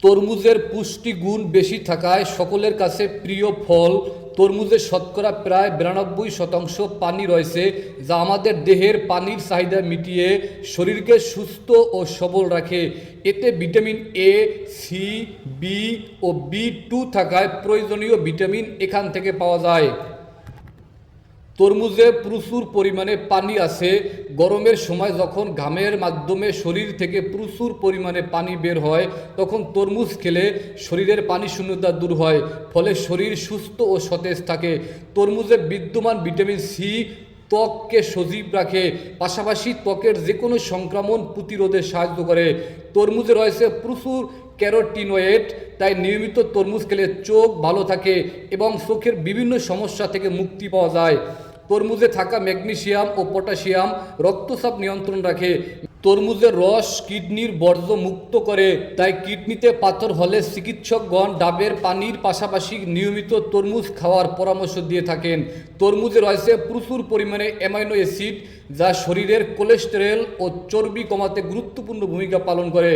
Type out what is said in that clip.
তরমুজের পুষ্টিগুণ বেশি থাকায় সকলের কাছে প্রিয় ফল। তরমুজে শতকরা প্রায় 92% পানি রয়েছে, যা আমাদের দেহের পানির চাহিদা মিটিয়ে শরীরকে সুস্থ ও সবল রাখে। এতে vitamin A, C, B O B2 থাকায় প্রয়োজনীয় ভিটামিন এখান থেকে পাওয়া যায়। তরমুজে প্রচুর পরিমাণে পানি আছে। গরমের সময় যখন ঘামের মাধ্যমে শরীর থেকে প্রচুর পরিমাণে পানি বের হয়, তখন তরমুজ খেলে শরীরের পানি শূন্যতা দূর হয়, ফলে শরীর সুস্থ ও সতেজ থাকে। তরমুজে বিদ্যমান ভিটামিন সি ত্বককে সজীব রাখে, পাশাপাশি ত্বকের যে কোনো সংক্রমণ প্রতিরোধে সাহায্য করে। তরমুজে রয়েছে প্রচুর ক্যারোটিনয়েড, তাই নিয়মিত তরমুজ খেলে চোখ ভালো থাকে এবং চোখের বিভিন্ন সমস্যা থেকে মুক্তি পাওয়া যায়। তরমুজে থাকা ম্যাগনেসিয়াম ও পটাশিয়াম রক্তচাপ নিয়ন্ত্রণ রাখে। তরমুজের রস কিডনির বর্জ্য মুক্ত করে, তাই কিডনিতে পাথর হলে চিকিৎসকগণ ডাবের পানির পাশাপাশি নিয়মিত তরমুজ খাওয়ার পরামর্শ দিয়ে থাকেন। তরমুজে রয়েছে প্রচুর পরিমাণে অ্যামাইনো অ্যাসিড, যা শরীরের কোলেস্টেরল ও চর্বি কমাতে গুরুত্বপূর্ণ ভূমিকা পালন করে।